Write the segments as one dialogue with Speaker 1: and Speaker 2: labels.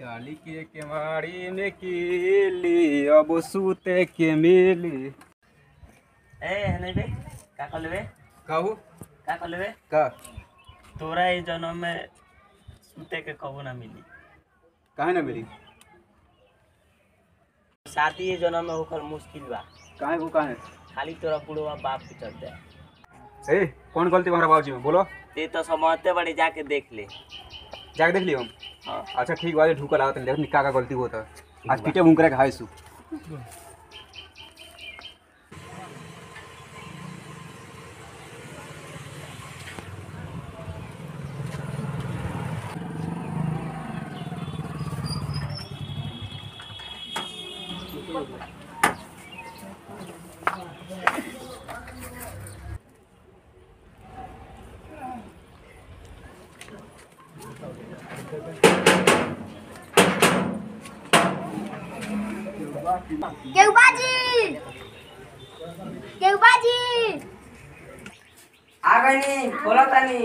Speaker 1: डाली के केवाड़ी में कीली अब सूते के मिली।
Speaker 2: ए हने बे का कहले
Speaker 1: कहू
Speaker 2: का कहले
Speaker 1: का
Speaker 2: तोरा ई जन्म में सूते के कबो ना मिली।
Speaker 1: काहे ना मिली?
Speaker 2: शादी जन्म में होकर मुश्किल बा।
Speaker 1: काहे को काहे?
Speaker 2: खाली तोरा बुढ़वा बाप के चलते।
Speaker 1: ए कौन गलती हमारा बाबूजी में बोलो?
Speaker 2: ते तो समझते बड़ी जाके देख ले।
Speaker 1: जाके देख लियो हम।
Speaker 2: हाँ
Speaker 1: अच्छा ठीक बात है, ढूका लागत देख निका का गलती होता आज पीटे मुंह करे खाए सु।
Speaker 3: केवबाजी
Speaker 4: आ गई नी बोला तानी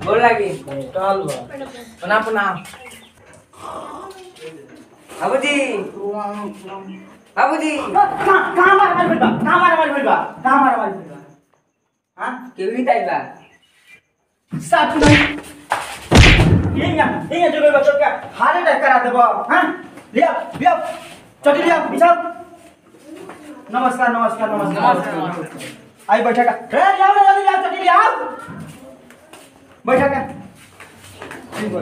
Speaker 4: बोल लगी चल बना बना बाबूजी बाबूजी
Speaker 5: कहां मार भइल बा हां
Speaker 4: केवी ताई बा
Speaker 5: साथ नहीं ये जो बच्चों का हार्ट अटैक करा देबो। हां लिया चटी लिया बिछाओ। नमस्कार आई बैठा का रे लियाओ जल्दी लिया चटी लिया बैठा का ठीक है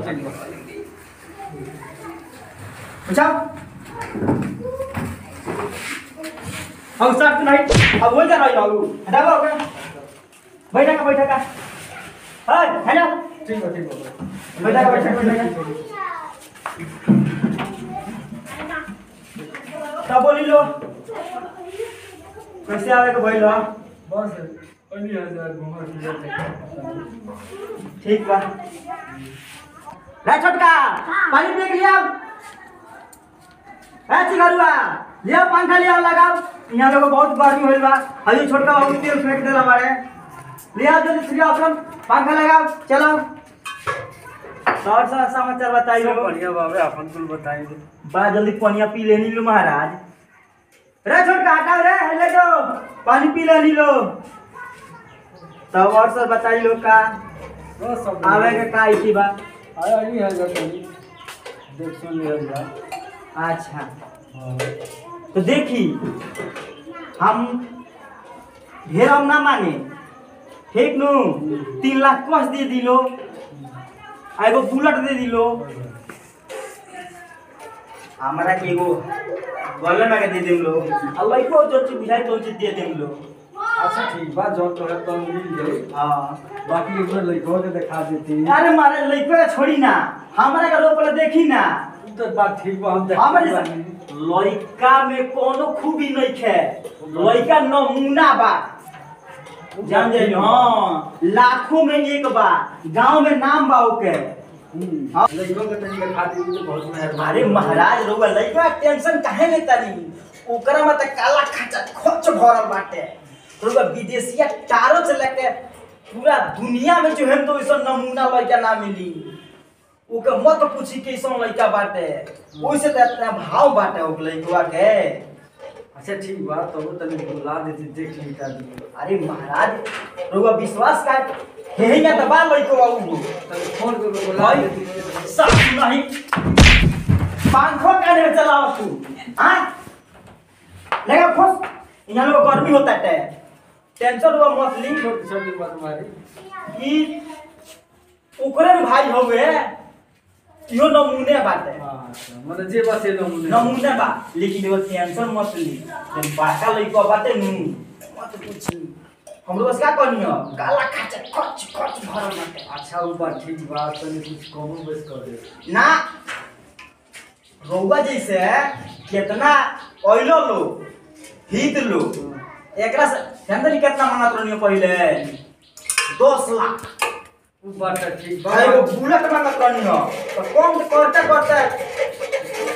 Speaker 5: बिछाओ। हम साथ नहीं अब वो जा रही हो हटाओ बैठा का है ना ठीक है बैठा तब बोली लो कैसे आवे के भइल बस अन्य हजार घुमा ठीक बा रे छोटका पानी पी के लिया ए चिगरुआ लिया पंखा लिया लगाओ यहां देखो बहुत गर्मी होइल बा अभी छोटका बाबू तेल फेंक देला मारे लिया जल्दी से अपन पंखा लगाओ चलो और सा समाचार बताइए
Speaker 2: बढ़िया बाबे अपन कुल बताइए।
Speaker 5: बड़ा जल्दी पानी पी लेनी लो महाराज। रे छोटका हटाओ रे ले जो पानी पी लेनी लो तब और सब बताइए लो का आवे के का इसी बा
Speaker 2: आया नहीं है जल्दी देख सुन लिया।
Speaker 5: अच्छा तो देखी हम ढेर हम ना मांगे ठीक नु 3 लाख कस दे दिलो एगो बुलेट दे दिलो हमारा के एगो गले में के दे देम लो आ लइको जो चीज बुझाई तो चीज दे देम लो।
Speaker 2: अच्छा ठीक बा जो तो है तो मिल जाए।
Speaker 5: हां
Speaker 2: बाकी एक बार लइको के दिखा देती।
Speaker 5: अरे मारे लइको के छोड़ी ना हमरा के रो पहले देखी ना
Speaker 2: तो बात ठीक बा हम देख
Speaker 5: हमारे लइका में कोनो खूबी नहीं है लइका नमूना बा जान जाइए। हाँ लाखों में एक बा गांव में नाम बा ओके।
Speaker 2: लइको के तनी दिखा दी तो बहुत मेहरबानी।
Speaker 5: अरे महाराज रोवा लइका टेंशन काहे लेता नहीं ओकरा में त काला खचा खोच भरल बाटे रोवा विदेशिया टारो से लेके पूरा दुनिया में जो है तो ऐसा नमूना लइका ना मिली ओके मत पूछी कैसन लइका बाटे ओइसे त इतना भाव बाटे ओक लइकवा के।
Speaker 2: अच्छा ठीक बा तो तनी बुला देती देख ली का दी।
Speaker 5: अरे महाराज रोवा विश्वास का हे या त बा लइको बाबू
Speaker 2: तनी फोन कर बुला देती।
Speaker 5: सब नहीं पंखो काने चलाओ तू हां लगा फस यहां लोग गर्मी होता है टेंशन हुआ मत ली
Speaker 2: छोटी छोटी बात मारी
Speaker 5: कि ओकरे भाई होवे यो नमूने बाटे।
Speaker 2: हां मतलब जे बस ये
Speaker 5: नमूने बा लेकिन वो टेंशन मत ली जब बाका लइको बाटे नु मत पूछी हमरो बस का करनी हो काला खाचा खच भरल बाटे।
Speaker 2: अच्छा ऊपर ठीक बा तनी कुछ कम बस कर दे
Speaker 5: ना रौवा जैसे कितना ऑयलो लो हित लो एकरा से जानते कितना मांगत रहनी पहले 10 लाख
Speaker 2: ऊपर तो ठीक बा।
Speaker 5: एगो बुलेट मांगत रहनी हो तो कम करते करते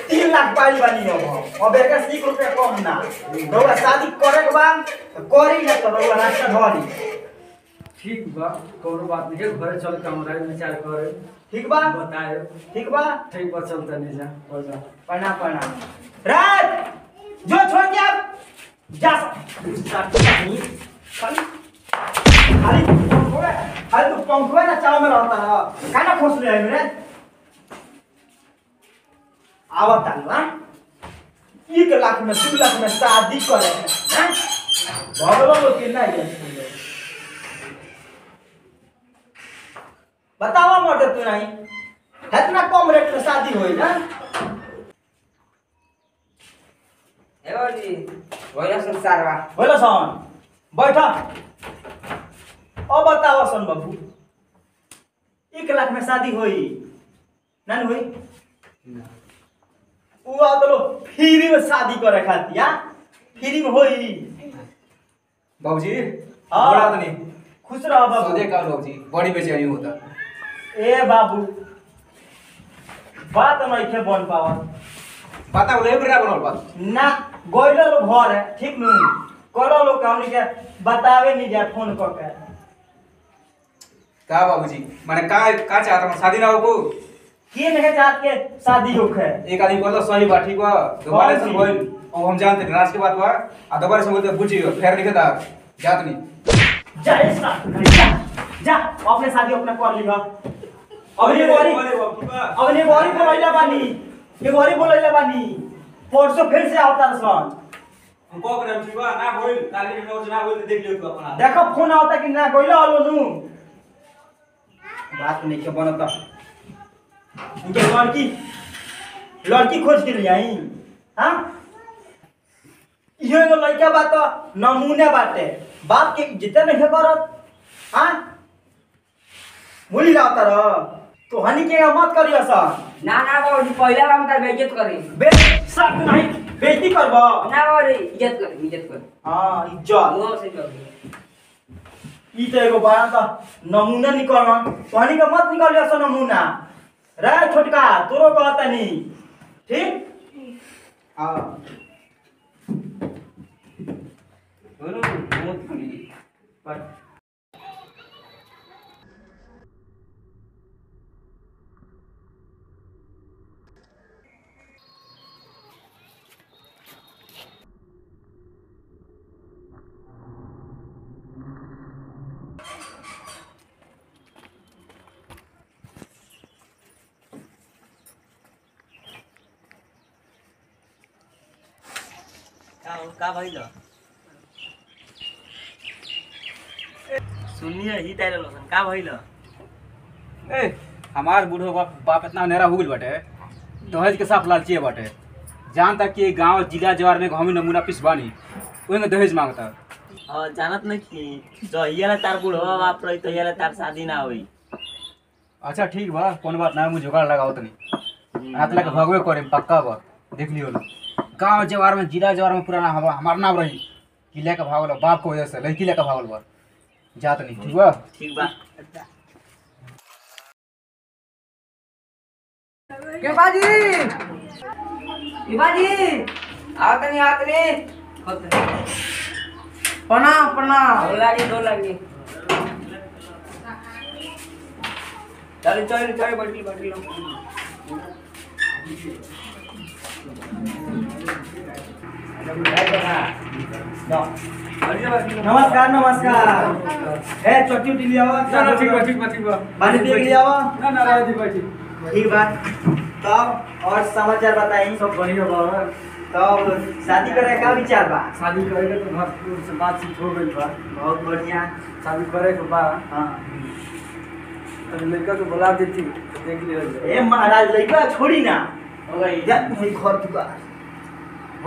Speaker 5: 3 लाख पाइल बानी हो अब एकर 1 रुपया कम ना रौवा शादी करे के बाद करी ना तो रौवा रास्ता धरी ठीक बा कोनो बात नहीं है घरे चल के हमरा विचार करे ठीक बा बताए ठीक बा चलता नहीं जा प्रणाम रात जो छोड़ के आप जा खाली तो पंखुआ ना चाव में रहता है काना खोस ले मेरे आवत आलवा 1 लाख में 2 लाख में शादी करे हैं भगवान लोग के नहीं है बतावा मर्द तू नहीं इतना कम रेट में शादी होई ना
Speaker 4: ए बाबूजी बोला संसार बा
Speaker 5: बोलो सन बैठा अब बताओ सन बाबू 1 लाख में शादी होई ना हुई वो तो फ्री में शादी करे खाती हां फ्री में होई
Speaker 1: बाबूजी
Speaker 5: हाँ।
Speaker 1: बड़ा तो नहीं
Speaker 5: खुश रहो बाबू
Speaker 1: सौदे का बाबूजी बड़ी बेचैनी होता
Speaker 5: ए बाबू बात नहीं के बन पावत
Speaker 1: पता बोले बड़ा बनल बात
Speaker 5: ना गोइलो लो घर है ठीक नहीं करो लो हमनी के बतावे नहीं जाए फोन क के
Speaker 1: का बाबूजी माने का चाहता हूं शादी ना हो
Speaker 5: के नहीं चाहत के शादी होखे
Speaker 1: एक आदमी बोला सही बात ठीक बा दोबारा से बोल अब हम जानते राज के बात बा आ दोबारा से बोलते बुझियो फेर नहीं था जात नहीं
Speaker 5: जा जा अपने शादी अपने कर लिहा अबने बोरी बोलैला बानी ये बोरी बोलैला बानी परसों फिर से आवता सन
Speaker 1: हमको करम ठीक बा ना बोल काली में ना बोल देख लियो तू अपना
Speaker 5: देखो फोन आवता कि ना गइला हलो नु बात नहीं के बनता उनके लड़की खोज के ले आई हां इहो एगो लड़का बात नमूने बाटे बाप के जितना नहीं करत हां मुली लाता रह तो हनी के मत करियो सा
Speaker 4: ना ना बाबूजी पहला हम तार बेइज्जत करी
Speaker 5: बे सब नहीं बेइज्जती करबो
Speaker 4: ना बाबूजी इज्जत कर
Speaker 5: हां इज्जत
Speaker 4: वो से कर
Speaker 5: ई तो एगो बड़ा सा नमूना निकलना तो हनी के मत निकलियो सा नमूना रे छोटका तोरो कहता नहीं ठीक हां
Speaker 1: बोलो बहुत खुली पर
Speaker 2: का भइल सुनिए ही तारे लोसन का भइल
Speaker 1: ए हमार बूढ़ो बाप इतना नेरा हो गइल बाटे दहेज के साफ लालची बाटे जान तक कि गांव जिला जवार में हम नमूना पिस बानी ओए में दहेज मांगता
Speaker 2: हां जानत नहीं कि जो हियाला तार बुढ़वा बाप रही तो हियाला तार शादी ना होई
Speaker 1: अच्छा ठीक बा कोन बात ना मुझे जुगाड़ लगाओ तनी हाथ लगा भगवे करे पक्का बा देख लियो लो गांव जवार में जिला जवार में पुराना हमार नाम रही कि लेके भागल बाप को वजह से लड़की लेके भागल बा जात नहीं ठीक बा
Speaker 4: के बाजी आतनी प्रणाम दो लागी चल बैठी
Speaker 5: नमस्कार ए चट्टी उठी लिया
Speaker 1: ना ठीक बा
Speaker 5: पानी पी लिया
Speaker 1: ना राजी बैठी
Speaker 5: ठीक बा तब और समाचार बताई
Speaker 1: सब बढ़िया बा
Speaker 5: तब शादी करे का विचार बा
Speaker 1: शादी करेगा तो घर से बातचीत हो गई बा
Speaker 5: बहुत बढ़िया
Speaker 1: शादी करे के बा
Speaker 5: हां
Speaker 1: तो लड़का को बुला देती देख लियो
Speaker 5: ए महाराज लइका छोड़ी ना ओए जा भाई घर दुआ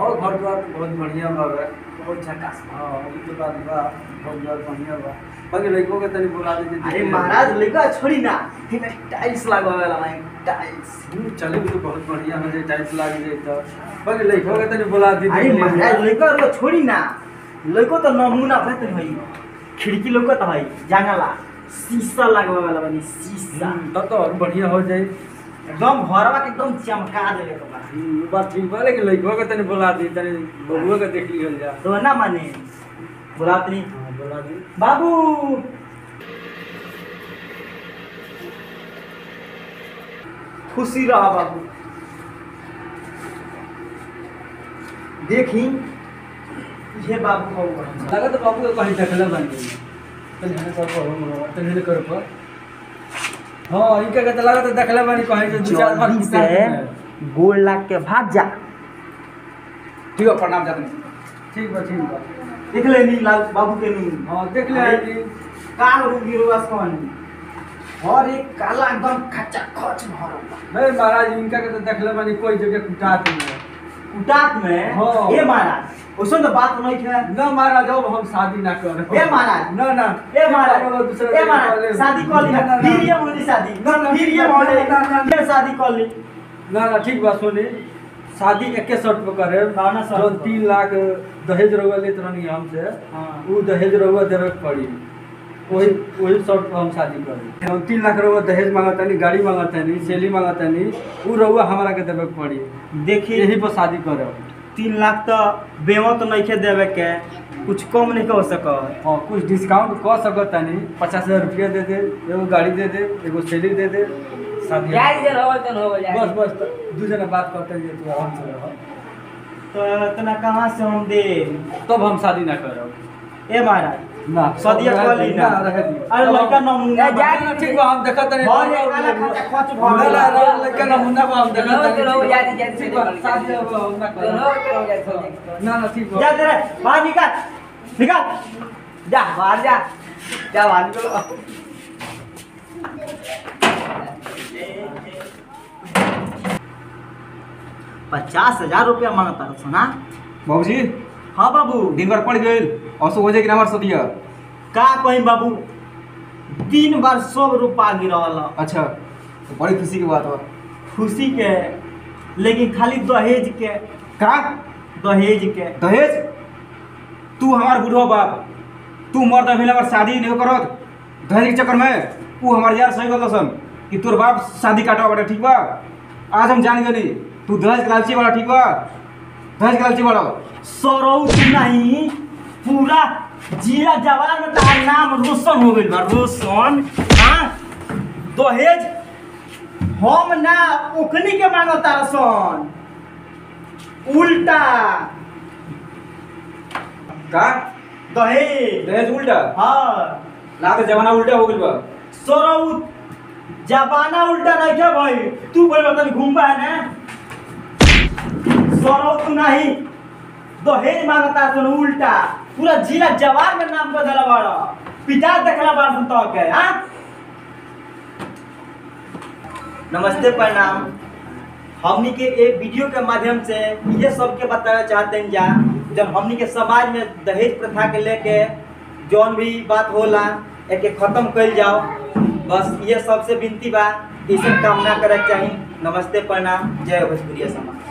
Speaker 1: और घर द्वार तो बहुत बढ़िया बा बहुत झकास हां अभी तो बात बा बहुत ज्यादा बढ़िया बा बाकी लड़कों के तनी बुला देती
Speaker 5: अरे महाराज लइका छोड़ी ना फिर टाइल्स लगवावेला भाई टाइल्स
Speaker 1: चले भी तो बहुत बढ़िया हो जाए टाइल्स लाग जाए तो बाकी लड़कों के तनी बुला देती
Speaker 5: अरे महाराज लइका रो छोड़ी ना लइको तो नमूना भत भाई खिड़की लोग तो भाई जंगला शीशा लगवावेला बनी शीशा
Speaker 1: तब तो और बढ़िया हो जाए
Speaker 5: एकदम घरवा के एकदम चमका देले के बा
Speaker 1: बात ठीक बा लेकिन लड़कों के तनी बुला दी तनी बबुआ के देख लियो जा
Speaker 5: तो ना माने बुलातनी
Speaker 1: बुला दी
Speaker 5: बाबू खुशी रहा बाबू। देखी ये बाबू बाबू
Speaker 1: लगा तो बाबू कहीं देखले बन गई तने कर पर हां इनके के लगा तो देखले बनी कहीं जो 2-4 बार
Speaker 5: जल्दी से गोल लाग के भाग जा।
Speaker 1: ठीक है प्रणाम जातनी ठीक बा
Speaker 5: देख ले नी लाल बाबू के नी।
Speaker 1: हां देख ले
Speaker 5: का रुगी रोस कौन और एक काला एकदम खचा खच भरल
Speaker 1: हे महाराज इनका के तो देखले बनी कोई जगह कुटात नहीं है
Speaker 5: कुटात में।
Speaker 1: हाँ।
Speaker 5: ए महाराज ओसन तो बात नहीं है।
Speaker 1: ना महाराज अब हम शादी ना कर
Speaker 5: ए महाराज
Speaker 1: ना ना
Speaker 5: ए महाराज ए महाराज शादी कर ली फिर ये होली शादी फिर ये होली फिर शादी कर ली।
Speaker 1: ना ठीक बात सुनी शादी एके शर्त पे करे
Speaker 5: कौन शर्त
Speaker 1: जो
Speaker 5: पे?
Speaker 1: 3 लाख दहेज रहुआ लेत रहनी हमसे
Speaker 5: हाँ।
Speaker 1: वो दहेज रहुआ देवे के पड़ी वही शर्त पे हम शादी करी। हम 3 लाख रहुआ दहेज मांगता नहीं गाड़ी मांगता नहीं सैली मांगता नहीं वो रहुआ हमारा के देवे के पड़ी
Speaker 5: देखिए
Speaker 1: यही पर शादी करे
Speaker 5: 3 लाख तो बेवा तो नहीं देवे के कुछ कम नहीं हो सक।
Speaker 1: हाँ कुछ डिस्काउंट कर सकता नहीं 50,000 रुपया दे दे एगो गाड़ी दे दे एगो सैली दे दे शादी
Speaker 4: जाए जे रहो तो हो जाए।
Speaker 1: बस दू जना बात करते हैं तू आराम से रह
Speaker 5: तो इतना कहाँ से हम दे
Speaker 1: तब हम शादी ना करब
Speaker 5: ए महाराज
Speaker 1: ना
Speaker 5: सदिया कॉली ना
Speaker 1: रह दी
Speaker 5: अरे लड़का नमूना
Speaker 1: ना ठीक बा हम देखत नहीं
Speaker 5: और एक काला खचा खच
Speaker 1: ना
Speaker 5: भरल
Speaker 1: लड़का नमूना बा हम देखत नहीं
Speaker 4: रहो, जाती, जाती,
Speaker 1: ठीक बा शादी अब हम ना करब
Speaker 4: जाए।
Speaker 1: ना ठीक बा
Speaker 5: जा दे रे बाहर निकाल
Speaker 4: जा बाहर जा बाहर निकलो।
Speaker 5: 50,000 रुपया मांगता रहो सुना।
Speaker 1: बाबूजी
Speaker 5: हाँ बाबू
Speaker 1: दिन भर पड़ गइल औसो हो जाए कि हमार सदिया
Speaker 5: का कहीं बाबू 3 बार 100 रुपया गिरल।
Speaker 1: अच्छा तो बड़ी खुशी की बात बा
Speaker 5: खुशी के लेकिन खाली दहेज के
Speaker 1: का
Speaker 5: दहेज के
Speaker 1: दहेज तू हमार बूढ़ो बाप तू मर्द अभी हमार शादी नहीं करत दहेज के चक्कर में तू हमार यार सही गलत सन कि तोर बाप शादी काटवा बाटे ठीक बा आज हम जान गनी तू दहेज के लालची वाला ठीक बा दहेज के लालची वाला
Speaker 5: सौरव नहीं पूरा जिला जवान में तार नाम रोशन हो गइल बा रोशन। हाँ दहेज हम ना ओखनी के मांगता रसन उल्टा
Speaker 1: का
Speaker 5: दहेज।
Speaker 1: दहेज उल्टा
Speaker 5: हाँ
Speaker 1: ला तो जमाना उल्टा हो गइल बा
Speaker 5: सौरव जमाना उल्टा नहीं क्या भाई तू बोल बता घूमबा है ना सौरव तू नहीं दहेज मांगता सुन उल्टा पूरा जिला जवार में नाम बदला बाड़ा पिता देखला बाड़ सुन तो के। हां नमस्ते प्रणाम। हमनी के एक वीडियो के माध्यम से ये सबके बताना चाहते हैं जब हमनी के समाज में दहेज प्रथा के लेके जौन भी बात होला एके खत्म कइल जाओ बस ये सबसे विनती बा इसे काम ना करे चाहिए। नमस्ते प्रणाम जय भोजपुरिया समाज।